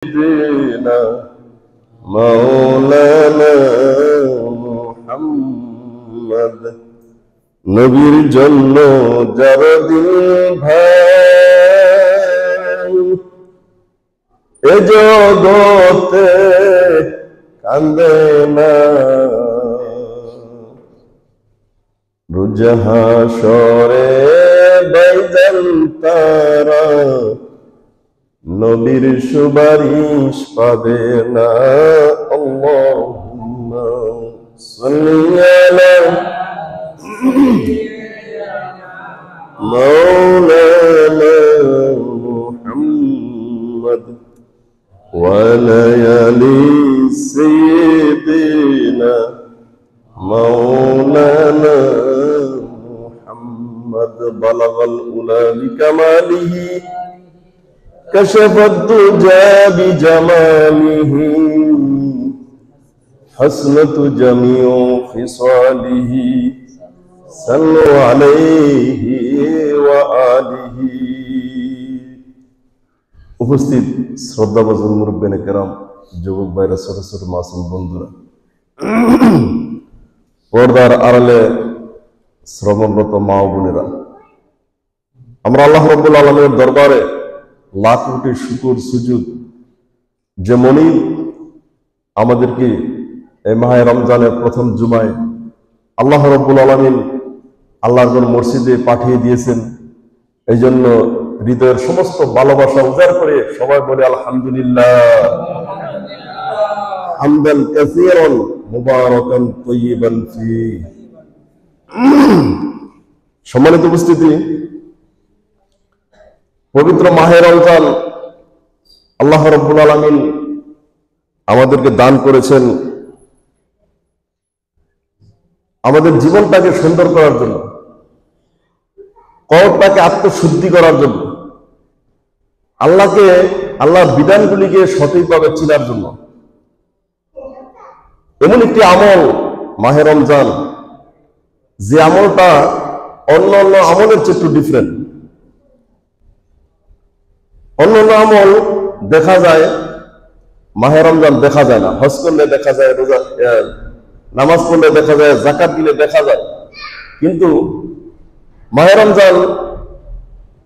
سيدنا مولانا محمد নবীর জন্য যার দিল ভাই এ জগতে কান্দে না রোজ হাসরে বাইজান তারা নবীর সুপারিশ পাবে না আল্লাহুম্মা সাল্লি আলা مولانا محمد وليالي سيدنا مولانا محمد بلغ الأولى بكماله كشف الدجى بجماله حسنة جميع خصاله صلوا عليه وآله উপস্থিত শ্রদ্ধাভাজন মুরব্বিয়ানে কেরাম, যুবক ভাইরা, ছোট ছোট মাসুম বন্ধুরা, পর্দার আড়ালে শ্রমণরত মা ও বোনেরা, আমরা আল্লাহ রাব্বুল আলামিনের দরবারে লাখ কোটি শুকর সুজুদ যে মনিব আমাদেরকে এই মাহে রমজানের প্রথম জুমায় আল্লাহ রাব্বুল আলামিন আল্লাহর মসজিদে পাঠিয়ে দিয়েছেন। এই জন্য হৃদয়ের সমস্ত ভালোবাসা উজাড় করে সবাই বলে আলহামদুলিল্লাহ, হামদান কাসীরান মুবারাকান তাইয়িবান ফি। সম্মানিত উপস্থিতি, পবিত্র মাহে রমজান আল্লাহ রাব্বুল আলামিন আমাদেরকে দান করেছেন আমাদের জীবনটাকে সুন্দর করার জন্য, কল্পটাকে আত্মশুদ্ধি করার জন্য, আল্লাহকে, আল্লাহর বিধানগুলিকে সঠিকভাবে চিনার জন্য। এমন একটি আমল মাহে রমজান, যে আমলটা অন্য অন্য আমলের চেয়ে একটু ডিফারেন্ট। অন্য অন্য আমল দেখা যায়, মাহে রমজান দেখা যায় না। হজ করলে দেখা যায়, রোজা নামাজ পড়লে দেখা যায়, যাকাত দিলে দেখা যায়, কিন্তু মাহে রমজান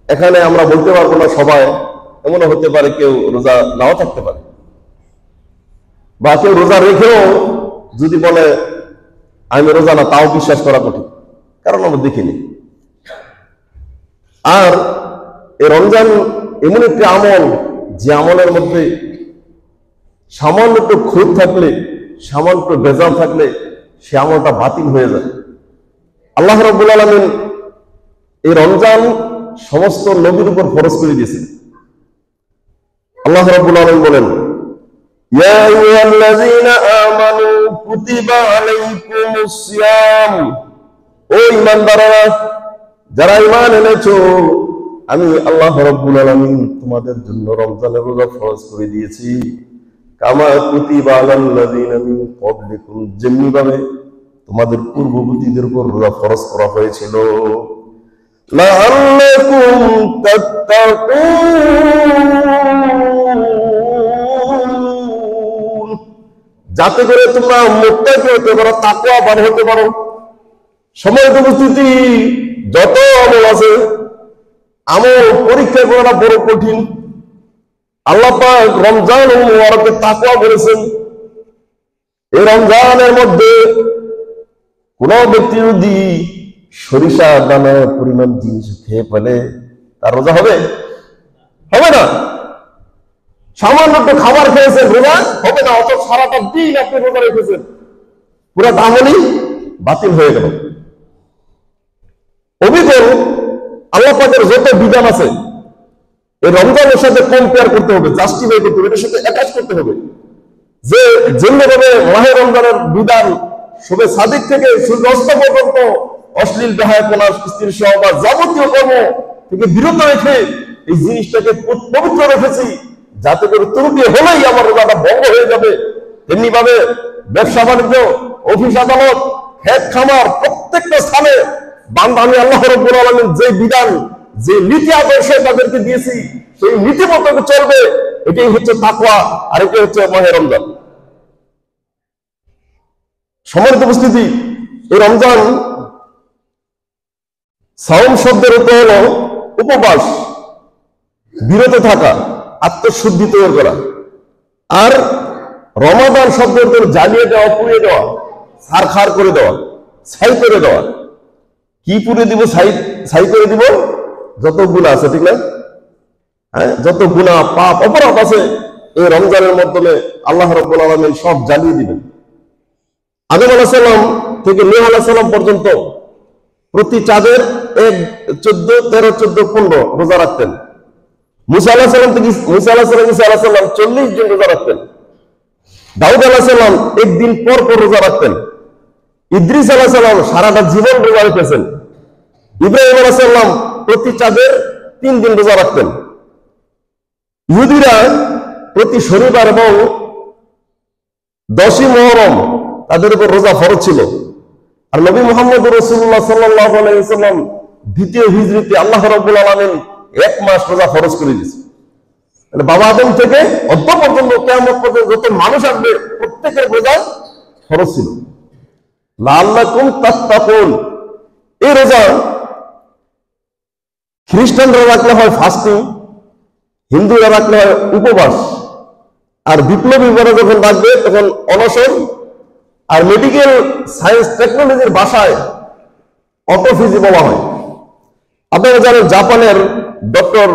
এখানে আমরা বলতে পারবো না সবাই, এমনও হতে পারে কেউ রোজা নাও থাকতে পারে, বা কেউ রোজা রেখেও যদি বলে আমি রোজা না, তাও বিশ্বাস করা কঠিন, কারণ আমরা দেখিনি। আর এই রমজান এমন একটি আমল, যে আমলের মধ্যে সামান্য একটু খুঁত থাকলে, সামান্য একটু বেজাল থাকলে সে আমলটা বাতিল হয়ে যায়। আল্লাহ রাব্বুল আলামিন এই রমজান সমস্ত নবীর উপর ফরজ করে দিয়েছেন। আল্লাহ রাব্বুল আলামিন বলেন, ইয়া আইয়ুহাল্লাযীনা আমানু কুতিবা আলাইকুমুস সিয়াম, ও ঈমানদাররা, যারা ঈমান এনেছো, আমি আল্লাহ রাব্বুল আলামিন তোমাদের জন্য রমজানের রোজা ফরজ করে দিয়েছি। কামা কুতিবা আলাল্লাযীনা মিন ক্বাবলিকুম, যেমনি ভাবে তোমাদের পূর্ববর্তীদের উপর রোজা ফরজ করা হয়েছিল। লাআল্লাকুম তাত্তাকুন, যাতে করে তোমরা মুত্তাকি হতে পারো, তাকওয়াবান হতে পারো। সম্মানিত উপস্থিতি, যত আমল আছে, আমল পরীক্ষা করাটা বড় কঠিন। আল্লাহ পাক রমজান মুবারকে তাকওয়া বলেছেন। এই রমজানের মধ্যে কোন ব্যক্তি যদি সরিষা দানা পরিমাণ জিনিস খেয়ে ফেলে, তার রোজা হবে? হবে না। সামান্য একটু খাবার খেয়েছেন, রোজা হবে না। অত সারাটা দিন আপনি রোজা রেখেছেন, পুরো আমলই বাতিল হয়ে গেল। অবিকল আল্লাহ পাকের যত বিধান আছে, এই রমজানের সাথে কম্পেয়ার করতে হবে, জাস্টিফাই করতে হবে, এটার সাথে অ্যাটাচ করতে হবে। যে যেভাবে মাহে রমজানের বিধান শুভে সাদিক থেকে সূর্যাস্ত পর্যন্ত অশ্লীল বেহায়াপনা, স্ত্রীর সহবাস, যাবতীয় কর্ম থেকে বিরত রেখে এই জিনিসটাকে পবিত্র রেখেছি, যাতে করে ত্রুটি হলেই আমার রোজাটা ভঙ্গ হয়ে যাবে। তেমনি ভাবে ব্যবসা বাণিজ্য, অফিস আদালত, ক্ষেত খামার, প্রত্যেকটা স্থানে বান্দা আমি আল্লাহ রাব্বুল আলামিন যে বিধান, যে নীতি আদর্শ তাদেরকে দিয়েছি, সেই নীতি মতো চলবে। এটাই হচ্ছে তাকওয়া, আর এটাই হচ্ছে মাহে রমজান। সম্মানিত উপস্থিতি, এই রমজান সাওম শব্দের অর্থ হলো উপবাস, বিরত থাকা, আত্মশুদ্ধি তৈরি করা। আর রমাদান শব্দের অর্থ জ্বালিয়ে দেওয়া, পুড়িয়ে দেওয়া, ছারখার করে দেওয়া, ছাই করে দেওয়া। কি পুড়িয়ে দিব, ছাই করে দিব? যত গুনাহ আছে, ঠিক না? হ্যাঁ, যত গুনাহ, পাপ, অপরাধ আছে এই রমজানের মাধ্যমে আল্লাহ রাব্বুল আলামিন সব জ্বালিয়ে দিবেন। আদম আলাইহিস সালাম থেকে নূহ আলাইহিস সালাম পর্যন্ত প্রতি চাঁদের 1, 14, 13, 14, 15 রোজা রাখতেন। মুসা আলাইহিস সালাম থেকে ঈসা আলাইহিস সালাম 40 দিন রোজা রাখতেন। দাউদ আলাইহিস সালাম একদিন পর পর রোজা রাখতেন। ইদ্রিস আলাইহিস সালাম সারাটা জীবন রোজা রেখেছেন। ইব্রাহিম আলাইহিস সালাম প্রতি চাঁদের 3 দিন রোজা রাখতেন। ইহুদিরা প্রতি শনিবার এবং 10ই মুহররম তাদের উপর রোজা ফরজ ছিল। আর নবী মুহাম্মদ রাসূলুল্লাহ সাল্লাল্লাহু আলাইহি ওয়াসাল্লাম দ্বিতীয় হিজরিতে আল্লাহ রাব্বুল আলামিন 1 মাস রোজা ফরজ করে দিয়েছে। মানে বাবা আদম থেকে অদ্য পর্যন্ত কিয়ামত পর্যন্ত যত মানুষ আসবে প্রত্যেকের রোজা ফরজ ছিল। লাআল্লাকুম তাত্তাকুন, এই রোজা খ্রিস্টানরা রাখলে হয় ফাস্টিং, হিন্দুরা রাখলে হয় উপবাস, আর বিপ্লবীরা যখন রাখবে তখন অনশন, আর মেডিকেল সায়েন্স টেকনোলজির ভাষায় অটোফিজি বলা হয়। আপনারা জানেন জাপানের ডক্টর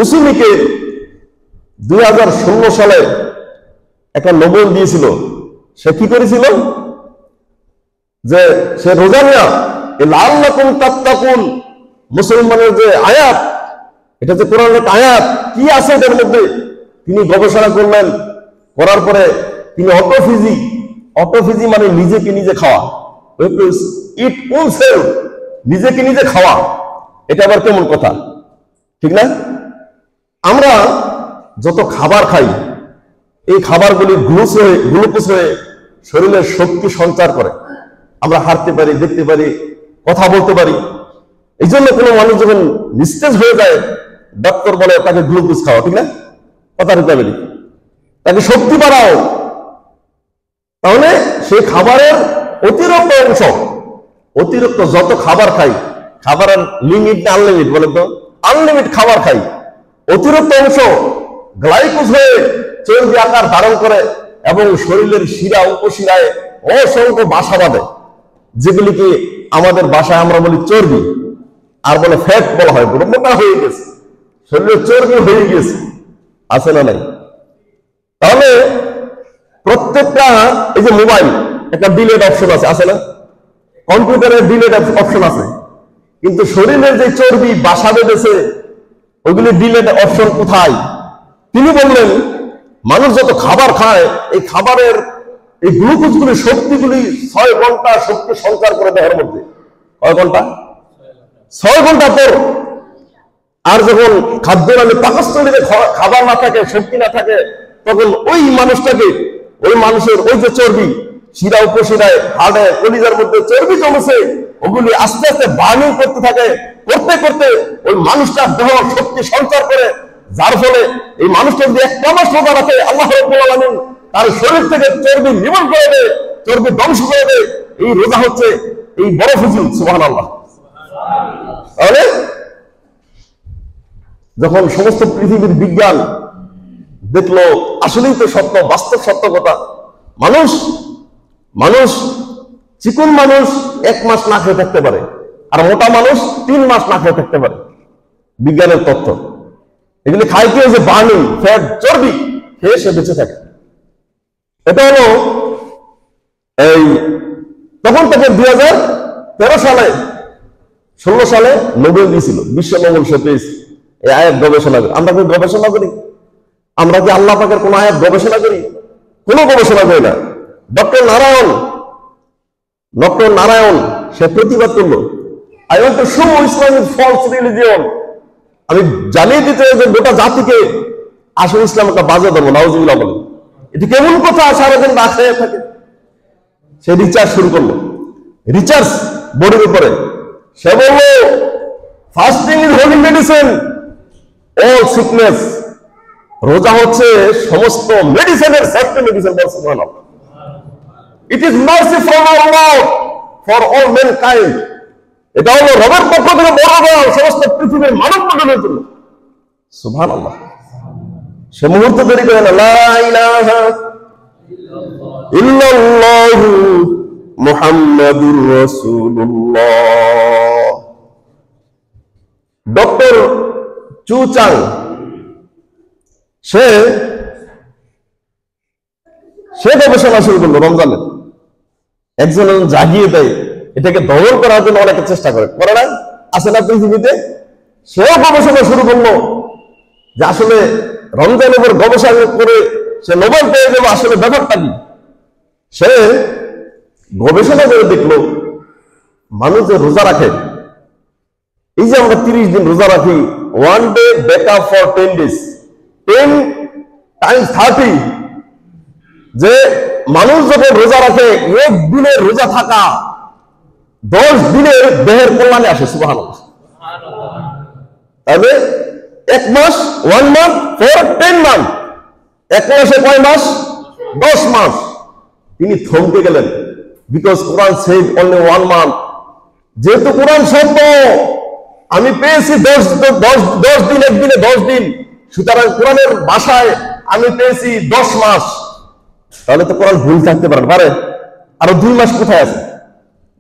উসুমিকে 2016 সালে একটা নোবেল দিয়েছিল। সে কি করেছিল? যে সে রোজা নিয়া লাআল্লাকুম তাত্তাকুন মুসলমানের যে আয়াত, এটা যে কোরআনের আয়াত, কি আছে এটার মধ্যে তিনি গবেষণা করলেন। করার পরে তিনি অটোফিজি মানে নিজেকে নিজে খাওয়া, ইট ওন সেলফ, নিজেকে নিজে খাওয়া। এটা আবার কেমন কথা, ঠিক না? আমরা যত খাবার খাই, এই খাবারগুলি গ্লুকোজ হয়ে শরীরের শক্তি সঞ্চার করে। আমরা হাঁটতে পারি, দেখতে পারি, কথা বলতে পারি। এই জন্য কোনো মানুষ যখন নিস্তেজ হয়ে যায়, ডাক্তার বলে তাকে গ্লুকোজ খাওয়া, ঠিক না? কথা বলতে পারি, তাকে শক্তি বাড়াও। তাহলে সেই খাবারের অতিরিক্ত অংশ, অতিরিক্ত যত খাবার খাই, খাবারের লিমিট না আনলিমিট, বলেন তো? আনলিমিট খাবার খাই, অতিরিক্ত অংশ গ্লাইকোজ হয়ে চর্বি আকার ধারণ করে এবং শরীরের শিরা উপশিরায় অসংখ্য বাসা বাঁধে, যেগুলিকে আমাদের ভাষায় আমরা বলি চর্বি, আর বলে ফ্যাট বলা হয়। মোটা হয়ে গেছে, শরীরে চর্বি হয়ে গেছে, আছে না নাই? তাহলে প্রত্যেকটা, এই যে মোবাইল, একটা ডিলেট অপশন আছে না? কম্পিউটারের ডিলেট অপশন আছে, কিন্তু শরীরের যে চর্বি বাসা বেঁধেছে ওইগুলি ডিলেট অপশন কোথায়? তিনি বললেন মানুষ যত খাবার খায়, এই খাবারের এই গ্লুকোজগুলি, শক্তিগুলি 6 ঘন্টা শক্তি সঞ্চার করে দেহের মধ্যে। কয় ঘন্টা? 6 ঘন্টা পর। আর যখন খাদ্য নামে পাকস্থলীতে খাবার না থাকে, শক্তি না থাকে, তখন ওই মানুষটাকে, ওই মানুষের ওই যে চর্বি শিরা উপশিরায়, হাড়ে, কলিজার মধ্যে চর্বি জমেছে, ওগুলি আস্তে আস্তে বার্নিং করতে থাকে। করতে করতে ওই মানুষটার দেহ শক্তি সঞ্চার করে, যার ফলে এই মানুষটা যদি 1 মাস রোজা রাখে, আল্লাহ রাব্বুল আলামিন তার শরীর থেকে চর্বি নির্মূল করে দেয়, চর্বি ধ্বংস করে দেয়। এই রোজা হচ্ছে এই বড় ফজিলত। সুবহানাল্লাহ। তাহলে যখন সমস্ত পৃথিবীর বিজ্ঞান দেখলো আসলেই তো সত্য, বাস্তব সত্য কথা, মানুষ চিকন মানুষ 1 মাস না খেয়ে থাকতে পারে, আর মোটা মানুষ 3 মাস না খেয়ে থাকতে পারে। বিজ্ঞানের তথ্য এগুলি খায় কি? যে বার্নিং ফ্যাট, চর্বি খেয়ে সে বেঁচে থাকে। এটা হলো এই তখন থেকে 2013 সালে 16 সালে নোবেল দিয়েছিল, বিশ্ব নোবেল সে পেয়েছে এই আয়াত গবেষণা করে। আমরা কি গবেষণা করি? আমরা কি আল্লাহ পাকের কোন আয়াত গবেষণা করি? কোনো গবেষণা করি না। ডক্টর নারায়ণ সে প্রতিবাদ করলো, I want to show Islam is false religion. আমি জানিয়ে দিতে যে গোটা জাতিকে আসলে ইসলাম একটা বাজে ধর্ম। নাউজুবিল্লাহ বলে, এটি কেমন কথা? সারাদিন না খেয়ে থাকে। সে রিসার্চ শুরু করলো, রিসার্চ বডির উপরে। সে বললো fasting is holy medicine, all sickness রোজা হচ্ছে সমস্ত মেডিসিনের শ্রেষ্ঠ medicine. It is mercy from our lord for all mankind. এটা হলো রবের পক্ষ থেকে বড় দয়াল সমস্ত পৃথিবীর মানব মণ্ডলের জন্য। সুবহানাল্লাহ। সে মুহূর্তে দেরি করে না, লা ইলাহা ইল্লাল্লাহু মুহাম্মাদুর রাসূলুল্লাহ। ডক্টর চু চাং সে গবেষণা শুরু করলো রমজানে। একজন জাগিয়ে দেয়, এটাকে দমন করার জন্য অনেকে চেষ্টা করে না, আছে না পৃথিবীতে। সেও গবেষণা শুরু করলো যে আসলে রমজানের উপর গবেষণা করে সে নোবেল পেয়ে যাবে, আসলে ব্যাপারটা কি। সে গবেষণা করে দেখলো মানুষ যে রোজা রাখে, এই যে আমরা 30 দিন রোজা রাখি, 1 day better for 10 days, 10 times 30, যে মানুষ যখন রোজা রাখে এক দিনের রোজা থাকা 10 দিনের দেহের কল্যাণে আসে। সুবহানাল্লাহ। তাহলে 1 মাস, 1 month for 10 months, 1 মাসে কয় মাস? 10 মাস। তিনি থমকে গেলেন, because Quran said only 1 month। যেহেতু কোরআন সত্য, আমি পেয়েছি 10 দিন, একদিনে 10 দিন, সুতরাং কোরআনের ভাষায় আমি পেয়েছি 10 মাস। তাহলে তো কোরআন ভুল থাকতে পারে। আরো 2 মাস কোথায় আছে?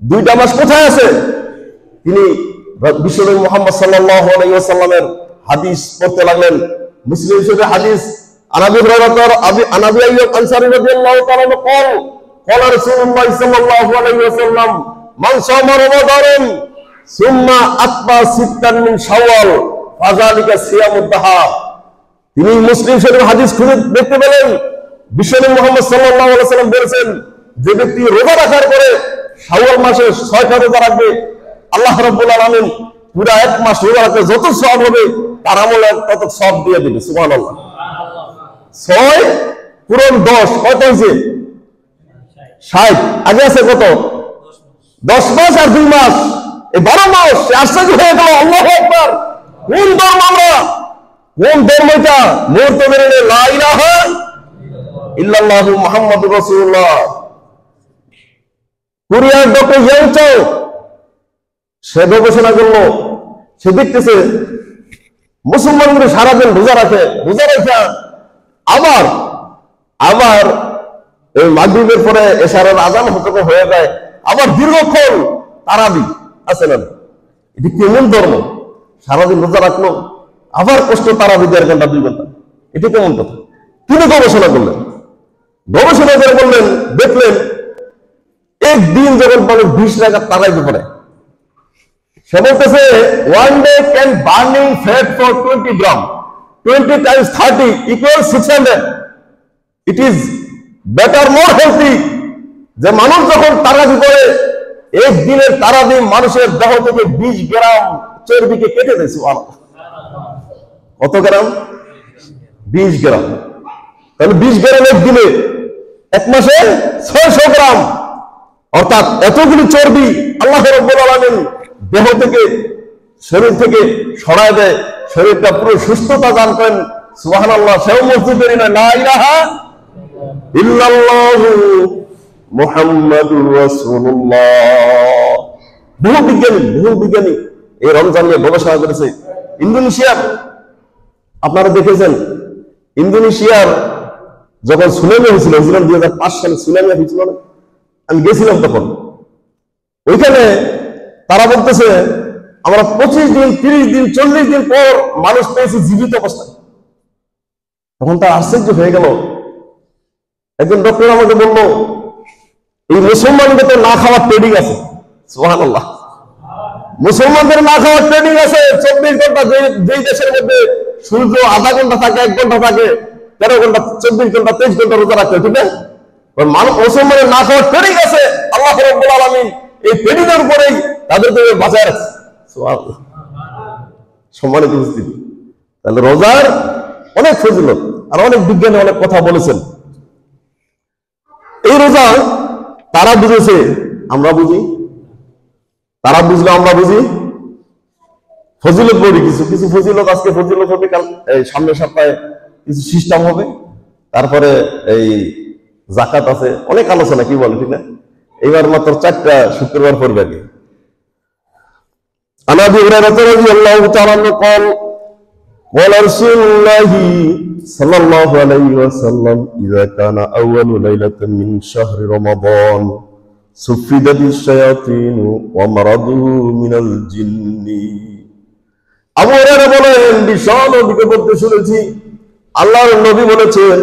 2টা মাস কোথায় আছে? তিনি বিশ্বনবী মুহাম্মদ সাল্লাল্লাহু আলাইহি ওয়াসাল্লামের হাদিস পড়তে লাগলেন। মুসলিম শরীফের হাদিস, আনাবি হুরায়রা আনাবি আইয়ুব আনসারী রাদিয়াল্লাহু তাআলা قال قال رسول الله صلى الله عليه وسلم من صام رمضان ثم أتبع ستا من شوال فذلك صيام الدهر। তিনি মুসলিম শরীফের হাদিস খুঁজে দেখতে পেলেন, বিশ্বনবী মুহাম্মদ সাল্লাল্লাহু আলাইহি ওয়াসাল্লাম বলেছেন, যে ব্যক্তি রোজা রাখার পরে শাওয়াল মাসে 6টা রোজা রাখবে, আল্লাহ রাব্বুল আলামিন পুরো 1 মাস রোজা রাখলে যত সওয়াব হবে তার আমলে তত সওয়াব দিয়ে দিবে। সুবহানাল্লাহ। 6 পূরণ 10 কত হয়েছে? 60। আগে আছে কত? 10 মাস আর 2 মাস, এই 12 মাস। আশ্চর্য হয়ে গেল, আল্লাহু আকবার। কোন ধর্ম আমরা? কোন ধর্ম এটা? মুহূর্তে মেনে নে, লা ইলাহা ইল্লাল্লাহু মুহাম্মাদুর রাসূলুল্লাহ। কোরিয়ার ডক্টর ইয়াং চাও সে গবেষণা করলো, সে দেখতেছে মুসলমানরা সারাদিন রোজা রাখে, রোজা রেখে আবার এই মাগরিবের পরে এশারের আযান হয়ে যায়, আবার দীর্ঘক্ষণ তারাবি আছে না। এটি কেমন ধর্ম? সারাদিন রোজা রাখলো, আবার কষ্ট তারাবি 1.5 ঘন্টা 2 ঘন্টা, এটি কেমন কথা? তিনি গবেষণা করলেন, গবেষণা করে বললেন, দেখলেন একদিন যখন মানুষ 20 রাকাত তারাবি পড়ে, সে বলতেছে 1 day can burning fat for 20 gram, 20 times 30 equals 600. It is better, more healthy। যে মানুষ যখন তারাবি পড়ে, একদিনের তারাবি মানুষের দেহ থেকে 20 গ্রাম চর্বিকে কেটে দেয়। সুবহানাল্লাহ। কত গ্রাম? 20 গ্রাম। তাহলে 20 গ্রাম একদিনে, 1 মাসে 600 গ্রাম। অর্থাৎ এতগুলি চর্বি আল্লাহ রাব্বুল আলামিন দেহ থেকে, শরীর থেকে সরায় দেয়, শরীরটা পুরো সুস্থতা দান করেন। সুবহানাল্লাহ। সেও মসজিদের না, লা ইলাহা ইল্লাল্লাহু মুহাম্মাদুর রাসূলুল্লাহ। বহু বিজ্ঞানী এই রমজান নিয়ে গবেষণা করেছে। ইন্দোনেশিয়ার, আপনারা দেখেছেন, ইন্দোনেশিয়ার যখন সুনামি হয়েছিল, 2005 সালে সুনামি হয়েছিল না, আমি গেছিলাম তখন। ওইখানে তারা বলতেছে আমরা 25 দিন, 30 দিন, 40 দিন পর মানুষ পেয়েছি জীবিত অবস্থায়। তখন তার আশ্চর্য হয়ে গেল। একজন ডক্টর আমাকে বলল, এই মুসলমানদের তো না খাওয়ার ট্রেডিং আছে। সুবহানাল্লাহ। মুসলমানদের না খাওয়ার ট্রেডিং আছে। 24 ঘন্টা, যেই দেশের মধ্যে সূর্য আধা ঘন্টা থাকে, 1 ঘন্টা থাকে, 13 ঘন্টা, 24 ঘন্টা, 23 ঘন্টা রোজা রাখতে, ঠিক না? মুসলমানের না খাওয়ার ট্রেডিং আছে। আল্লাহ রাব্বুল আলামিন এই ট্রেডিং এর উপরেই তাদেরকে বাঁচায় রাখছে। সুবহানাল্লাহ। সম্মানিত উপস্থিতি, তাহলে রোজার অনেক ফজিলত, আর অনেক বিজ্ঞানী অনেক কথা বলেছেন। এই রোজা তারা বুঝেছে, আমরা বুঝি, তারা বুঝলো, আমরা বুঝি। ফজিলত বলি, কিছু ফজিলত, আজকে ফজিলত হবে, কাল সামনের সপ্তাহে কিছু সিস্টেম হবে, তারপরে এই জাকাত আছে, অনেক আলোচনা, কি বলে ঠিক না? এইবার মাত্র 4টা শুক্রবার পড়বে কি। عن ابي هريره رضي الله تعالى عنه قال قال رسول الله صلى الله عليه وسلم اذا كان اول ليله من شهر رمضان سفدت الشياطين ومرضوا من الجن। আবু হুরায়রা বলেন, বিশাল নবীকে বলতে শুনেছি, আল্লাহর নবী বলেছেন,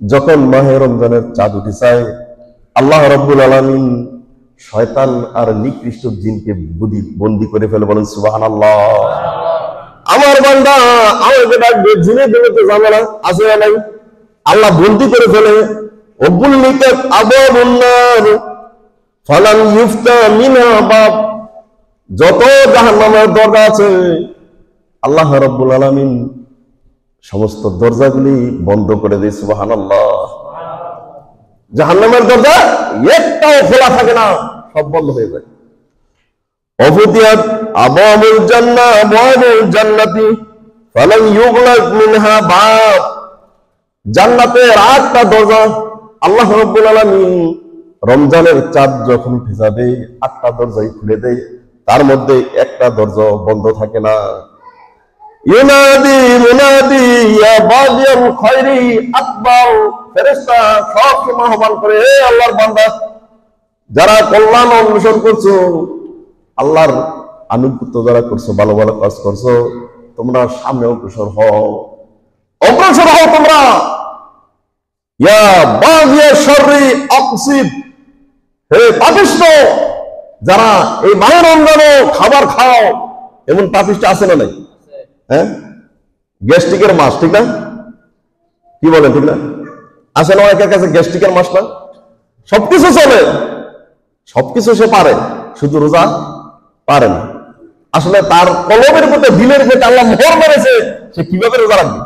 যখন মাহে রমজানের চাঁদ উঠে যায়, আল্লাহ রাব্বুল আলামিন শয়তান আর নিকৃষ্ট জিনকে বন্দী করে ফেলে। বলেন সুবহানাল্লাহ। আমার বান্দা আমাকে ডাকবে, জিনে দুনিয়াতে ঝামেলা আছে না নাই? আল্লাহ বন্দী করে ফেলে। ওগুল্লিকাত আবাবুন নার ফালাম ইফতা মিনহা বাব, যত জাহান্নামের দরজা আছে আল্লাহ রাব্বুল আলামিন সমস্ত দরজাগুলি বন্ধ করে দেয়। সুবহানাল্লাহ। জাহান্নামের দরজা একটাও খোলা থাকে না, সব বন্ধ হয়ে যায়। অফুতিয়াত আবাবুল জান্নাহ আবাবুল জান্নাতি ফালাম ইউগলাক মিনহা বাব, জান্নাতের 8টা দরজা আল্লাহ রাব্বুল আলামিন রমজানের চাঁদ যখন উঠে যাবে 8টা দরজাই খুলে দেয়, তার মধ্যে একটা দরজা বন্ধ থাকে না। ইউনাদি মুনাদি ইয়া বাগিয়াল খায়রি আকবার, ফেরেশতা সব সময় আহ্বান করে, হে আল্লাহর বান্দা, যারা কল্যাণ অন্বেষণ করছো, আল্লাহর আনুগত্য যারা করছো, ভালো ভালো কাজ করছো, তোমরা সামনে অগ্রসর হও, অগ্রসর হও তোমরা। ইয়া বাগিয়া শাররি আকসিদ, হে পাপিষ্ঠ, যারা এই মাহে রমজানে খাবার খাও, এমন পাপিষ্ঠ আছে না নাই? হ্যাঁ, গ্যাস্ট্রিকের মাস, ঠিক না? কি বলেন ঠিক না? আছে না অনেকের কাছে গ্যাস্ট্রিকের মাস না? সবকিছু চলে, সবকিছু সে পারে, শুধু রোজা পারে না। আসলে তার কলমের মধ্যে, দিলের মধ্যে আল্লাহ মোহর মেরেছে, সে কিভাবে রোজা রাখবে?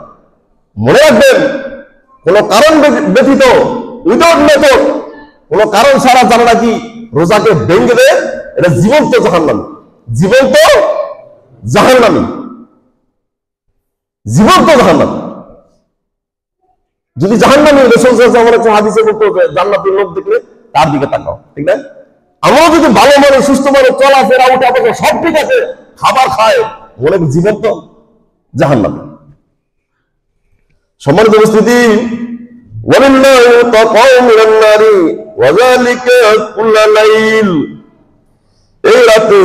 মনে রাখবেন, কোন কারণ ব্যতীত, উইদাউট মেথড, কোন কারণ ছাড়া যারা নাকি রোজাকে ভেঙে দেয়, এটা জীবন্ত জাহান্নামী, জীবন্ত জাহান্নামী, জীবন্ত জাহান্নামী। যদি জাহান্নামী, রাসূল সাল্লাল্লাহু আলাইহি ওয়াসাল্লাম হাদিসে বলতো যে জান্নাতের লোক দেখলে তার দিকে তাকাও, ঠিক না? আমরা যদি ভালো মানুষ, সুস্থ মানুষ, চলাফেরা, উঠা বসা সব ঠিক আছে, খাবার খায়, বলে জীবন্ত জাহান্নামী। সম্মানিত উপস্থিতি, ওয়ালিল্লাহি তাকাউ মিনান নারি ওয়া যালিকা কুল্লা লাইল, এই রাতে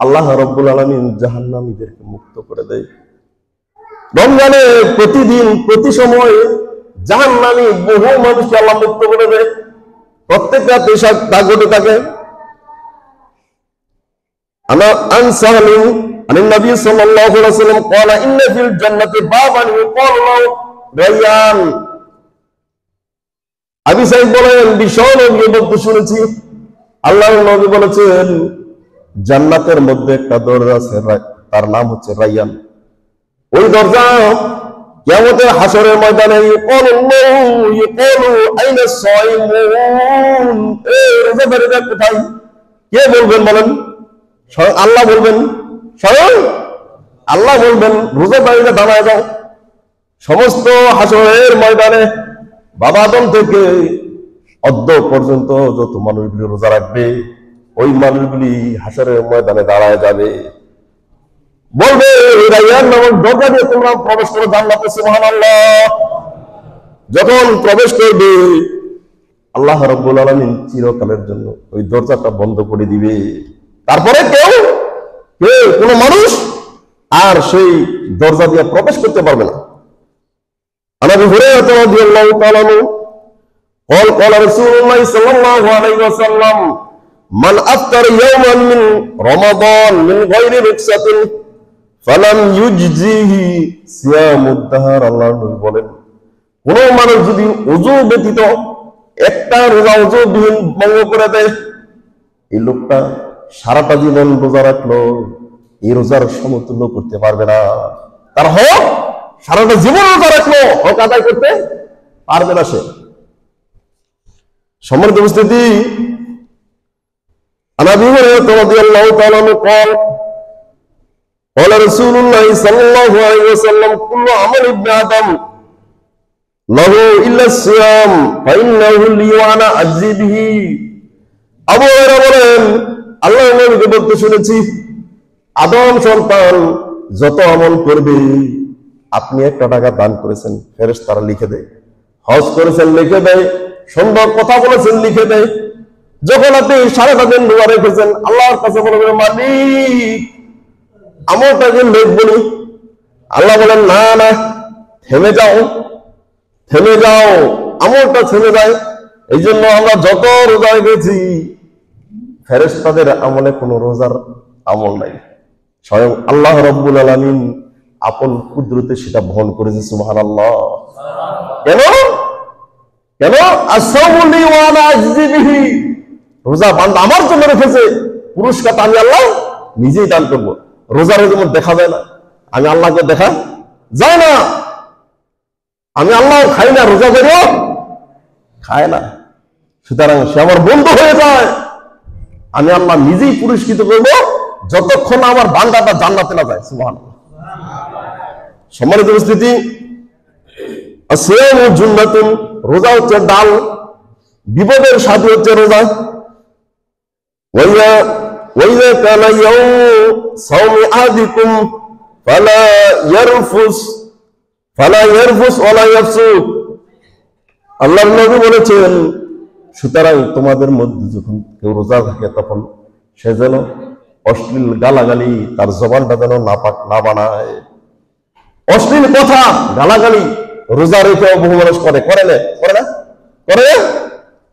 আল্লাহ রাব্বুল আলামিন জাহান্নামীদেরকে মুক্ত করে দেয়। রমজানে প্রতিদিন প্রতি সময় জাহান্নামী বহু মানুষকে আল্লাহ মুক্ত করে দেয়, প্রত্যেক রাতে তা ঘটে থাকে। আনসালিম আনিন নবী সাল্লাল্লাহু আলাইহি ওয়াসাল্লাম قال ان في الجنه بابا يقال له রায়্যান। আবু সাঈদ বলেন, বিশাল নবী বলতে শুনেছি, আল্লাহর নবী বলেছেন, জান্নাতের মধ্যে একটা দরজা আছে, তার নাম হচ্ছে রায়্যান। ওই দরজা কিয়ামতের হাসরের ময়দানে ইউকালু আইনা সাইমুন, এই রোজাদারেরা কোথায়? কে বলবেন বলেন? স্বয়ং আল্লাহ বলবেন, স্বয়ং আল্লাহ বলবেন, রোজাদারেরা দাঁড়ায় যাও। সমস্ত হাসরের ময়দানে বাবা আদম থেকে অদ্য পর্যন্ত যত মানুষগুলি রোজা রাখবে, ওই মানুষগুলি হাসরের ময়দানে দাঁড়ায় যাবে, বলবে, রায়্যান নামক দরজা দিয়ে তোমরা প্রবেশ করো জান্নাতে। সুবহানাল্লাহ। যখন প্রবেশ করবে, আল্লাহ রাব্বুল আলামিন চিরকালের জন্য ওই দরজাটা বন্ধ করে দিবে। তারপরে কেউ কোন মানুষ আর সেই দরজা দিয়ে প্রবেশ করতে পারবে না। আবু হুরায়রা রাদিয়াল্লাহু তাআলা قال قال رسول الله صلى الله عليه وسلم من افطر يوما من رمضان من غير رخصة فلم يجزيه صيام الدهر। আল্লাহ নবী বলেন, কোন মানুষ যদি ওযু ব্যতীত একটা রোজা ওযুবিহীন ভঙ্গ করে দেয়, এই লোকটা সারাটা জীবন রোজা রাখলো, এই রোজার সমতুল্য করতে পারবে না। তার হক সারাটা জীবন রোজা রাখলো, হক আদায় করতে পারবে না সে। সম্মানিত উপস্থিতি, আন আবি হুরায়রা রাদিয়াল্লাহু তাআলা قال قال رسول الله صلى الله عليه وسلم كل عمل ابن آدم له إلا الصيام فإنه لي وأنا أجزي به। আবু হুরায়রা বলেন, আল্লাহর নবীকে বলতে শুনেছি, আদম সন্তান যত আমল করবে, আপনি 1 টাকা দান করেছেন ফেরেশতারা লিখে দেয়, হজ করেছেন লিখে দেয়, সুন্দর কথা বলেছেন লিখে দেয়। যখন আপনি সারাটা দিন রোজা রেখেছেন, আল্লাহর কাছে বলবেন, মালিক আমলটাকে লিখবনি। আল্লাহ বলেন, না না, থেমে যাও, থেমে যাও, আমলটা থেমে যায়। এই জন্য আমরা যত রোজা রেখেছি, ফেরেশতাদের আমলে কোনো রোজার আমল নাই, স্বয়ং আল্লাহ রাব্বুল আলামিন আপন কুদরতে সেটা বহন করেছে। সুবহানাল্লাহ। কেন কেন আসাউলি ওয়া আনা আজজি বিহি, রোজা বান্দা আমার জন্য রেখেছে, পুরস্কার আমি আল্লাহ নিজেই দান করব। রোজার যেমন দেখা যায় না, আমি আল্লাহকে দেখা যায় না, আমি আল্লাহ খাই না, রোজা করিও খায় না, সুতরাং সে আমার বন্ধু হয়ে যায়। আমি আল্লাহ নিজেই পুরস্কৃত করব যতক্ষণ আমার বান্দাটা জান্নাতে না যায়। সুবহানাল্লাহ। সম্মানিত উপস্থিতি, আসিয়ামু জুন্নাতুন, রোজা হচ্ছে ডাল, বিপদের সাথী হচ্ছে রোজা। ওয়াইযা কানা ইয়াউম সাওমি আহাদিকুম ফালা ইয়ারফুস ওয়ালা ইয়াফসুক। আল্লাহর নবী বলেছেন, সুতরাং তোমাদের মধ্যে যখন কেউ রোজা থাকে, তখন সে যেন অশ্লীল গালাগালি তার জবানটা যেন না বানায়। অশ্লীল কথা গালাগালি রোজা রেখে বহু মানুষ করে না করে।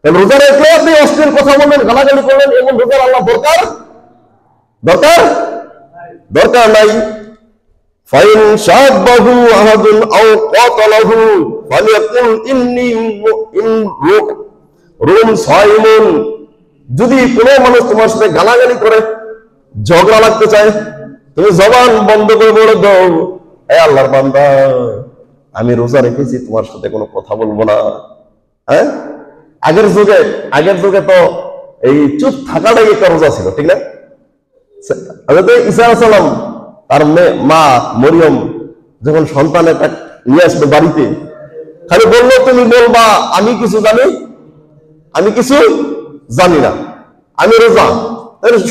রোজা রেখে আপনি অশ্লীল কথা বললেন, গালাগালি করলেন, এমন রোজার আল্লাহ দরকার নাই। ফাইন শাবাহু আহাদুন আও কাতালাহু ফালিয়াকুল ইন্নী রুম সাইমুন। যদি কোনো মানুষ তোমার সাথে গালাগালি করে, ঝগড়া লাগতে চায়, তুমি জবান বন্ধ করে বলে দাও, এ আল্লাহর বান্দা, আমি রোজা রেখেছি, তোমার সাথে কোনো কথা বলবো না। হ্যাঁ, আগের যুগে তো এই চুপ থাকাটাই একটা রোজা ছিল, ঠিক না? ঈসা আলাইহিস সালাম তার মা মরিয়ম যখন সন্তানটা নিয়ে আসবে বাড়িতে, খালি বললো, তুমি বলবা আমি কিছু জানি না, আমি রোজা।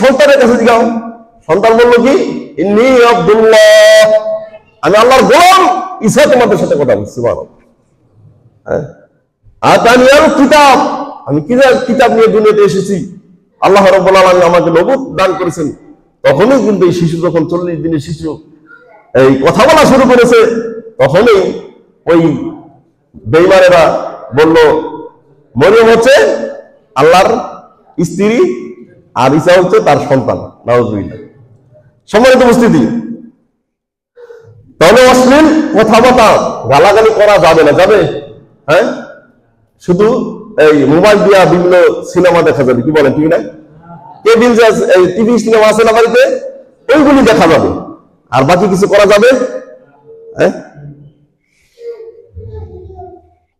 সন্তানের কাছে জিজ্ঞাও, সন্তান বললো কি, ইন্নী আব্দুল্লাহ, আমি আল্লাহর গোলাম ঈসা তোমাদের সাথে কথা বলছি। হ্যাঁ, আতানিয়াল কিতাব, আমি কিতাব নিয়ে দুনিয়াতে এসেছি। আল্লাহ রাব্বুল আলামিন আমাকে নবুয়ত দান করেছেন। তখনই কিন্তু এই শিশু যখন 40 দিনের শিশু এই কথা বলা শুরু করেছে, তখনই ওই বেঈমানেরা বলল, মরিয়ম হচ্ছে আল্লাহর স্ত্রী আর ঈসা হচ্ছে তার সন্তান। নাউযুবিল্লাহ। সম্মানিত উপস্থিতি, তাহলে অশ্লীল কথাবার্তা গালাগালি করা যাবে না, যাবে? হ্যাঁ, শুধু এই মোবাইল দিয়া বিভিন্ন সিনেমা দেখা যাবে, কি বলেন, ঠিক না? কেবিল টিভি সিনেমা আছে না বাড়িতে, ওইগুলি দেখা যাবে, আর বাকি কিছু করা যাবে? হ্যাঁ,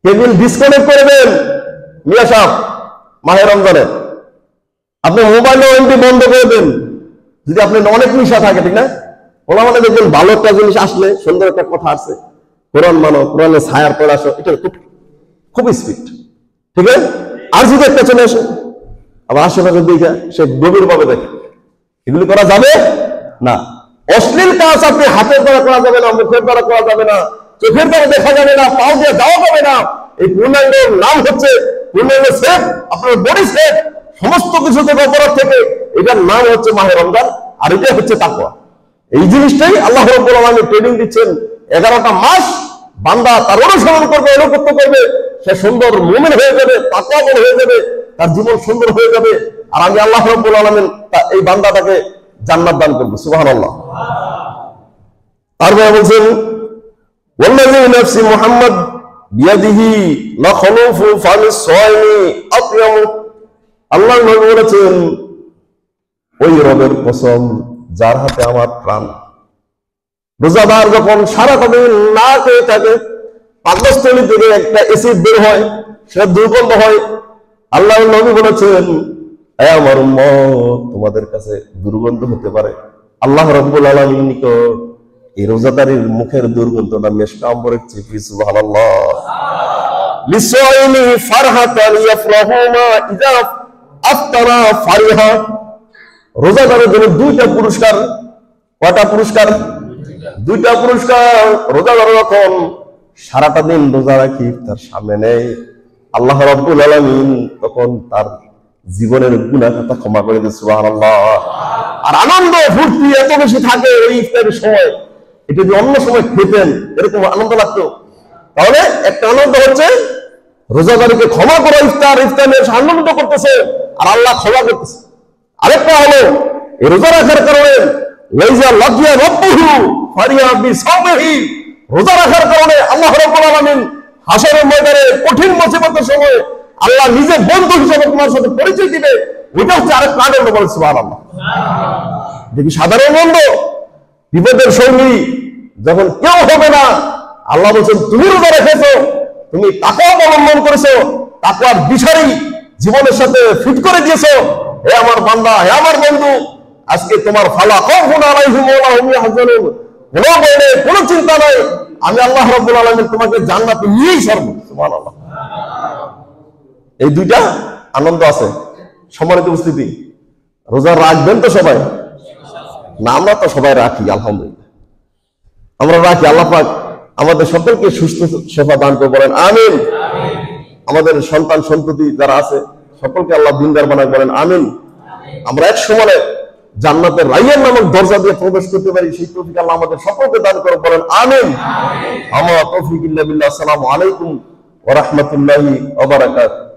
কেবিল ডিসকানেক্ট করে দেন মিয়া সাহেব মাহে রমজানে, আপনি মোবাইল এমপি বন্ধ করে দেন। যদি আপনি অনেক নিশা থাকে, ঠিক না, ওলা মানে দেখবেন ভালো একটা জিনিস আসলে, সুন্দর একটা কথা আসছে, কোরআন মানো, কোরআনের ছায়ার পড়ে আসো, এটা খুব স্পিড, ঠিক আছে? আর যদি একটা চলে আসে, আবার আশেপাশে দিকে সে গভীর ভাবে দেখে, এগুলি করা যাবে না। অশ্লীল কাজ আপনি হাতের দ্বারা করা যাবে না, মুখের দ্বারা করা যাবে না, চোখের দ্বারা দেখা যাবে না, পাও দিয়ে যাওয়া যাবে না। এই পূর্ণাঙ্গের নাম হচ্ছে পূর্ণাঙ্গ সেফ, আপনার বডি সেফ সমস্ত কিছু থেকে, অপরাধ থেকে। এটার নাম হচ্ছে মাহে রমজান, আর এটা হচ্ছে তাকওয়া। এই জিনিসটাই আল্লাহ রাব্বুল আলামিন ট্রেনিং দিচ্ছেন। 11টা মাস বান্দা তার অনুসরণ করবে, অনুগত করবে, সে সুন্দর মুমিন হয়ে যাবে, তাকওয়াবান হয়ে যাবে, তার জীবন সুন্দর হয়ে যাবে, আর আমি আল্লাহ রাব্বুল আলামিন এই বান্দাটাকে জান্নাত দান করব। সুবহানাল্লাহ। তারপরে বলছেন, ওয়াল্লাযী নাফসি মুহাম্মদ বিয়াদিহি লা খুলুফু ফামিস সাইমি আতয়াম। আল্লাহর নবী বলেছেন, ওই রবের কসম যার হাতে আমার প্রাণ, রোজাদার যখন সারাটা দিন না খেয়ে থাকে, পাকস্থলী থেকে একটা এসিড বের হয়, সেটা দুর্গন্ধ হয়। আল্লাহর নবী বলেছেন, হে আমার উম্মত, তোমাদের কাছে দুর্গন্ধ হতে পারে, আল্লাহ রাব্বুল আলামিন নিকট এই রোজাদারের মুখের দুর্গন্ধটা মেশকা আম্বরের চেয়ে। সুবহানাল্লাহ। লিসাইমি ফারহাতান ইয়াফরাহুমা ইযা আফতারা ফারিহা। রোজাদারের জন্য দুইটা পুরস্কার। কয়টা পুরস্কার? দুইটা পুরস্কার। রোজাদার যখন সারাটা দিন রোজা রাখি তার সামনে নেই, আল্লাহ রাব্বুল আলামিন তখন তার জীবনের গুনাহ খাতা ক্ষমা করে দেয়। সুবহানাল্লাহ। আর আনন্দ ফুর্তি এত বেশি থাকে এই ইফতারের সময়, এটা যদি অন্য সময় খেতেন এরকম আনন্দ লাগতো। তাহলে একটা আনন্দ হচ্ছে রোজাদারকে ক্ষমা করা, ইফতারের আনন্দ করতেছে আর আল্লাহ ক্ষমা করতেছে। আরেকটা হলো এই রোজা রাখার কারণে লাইজা লাকিয়া রাব্বুহু ফারিয়া বিসাওমিহি। রোজা রাখার কারণে আল্লাহ রাব্বুল আলামিন হাসরের ময়দানে কঠিন মুসিবতের সময় আল্লাহ নিজে বন্ধু হিসেবে তোমার সাথে পরিচয় দিবে। ওইটা হচ্ছে আরেকটা আনন্দ। বলে সুবহানাল্লাহ। দেখি সাধারণ আনন্দ, বিপদের সঙ্গী যখন কেউ হবে না, আল্লাহ বলছেন তুমি রোজা রেখেছো, তুমি তাকওয়া অবলম্বন করেছো, তাকওয়ার বিষয় জীবনের সাথে ফিট করে দিয়েছো। হে আমার বান্দা, হে আমার বন্ধু, আজকে তোমার ফালা খাউফুন আলাইহিম ওয়া লা হুম ইয়াহজানুন, কোনো ভয় নেই, কোনো চিন্তা নাই। আমি আল্লাহ রাব্বুল আলামিন তোমাকে জান্নাতে নিয়েই ছাড়বো। সুবহানাল্লাহ। এই দুইটা আনন্দ আছে। সম্মানিত উপস্থিতি, রোজা রাখবেন তো সবাই? না, আমরা তো সবাই রাখি আলহামদুলিল্লাহ, আমরা রাখি। আল্লাহ পাক আমাদের সকলকে সুস্থ সেবা দান করে বলেন আমিন। আমাদের সন্তান সন্ততি যারা আছে সকলকে আল্লাহ দিনদার বানায় বলেন আমিন। আমরা এক সময় জান্নাতের রাইয়ান নামক দরজা দিয়ে প্রবেশ করতে পারি, সেই তৌফিক আল্লাহ আমাদের সকলকে দান করে বলেন আমিন। আমার তৌফিক ইল্লা বিল্লাহ। আসসালামু আলাইকুম ওয়া রাহমাতুল্লাহি ওয়া বারাকাতুহু।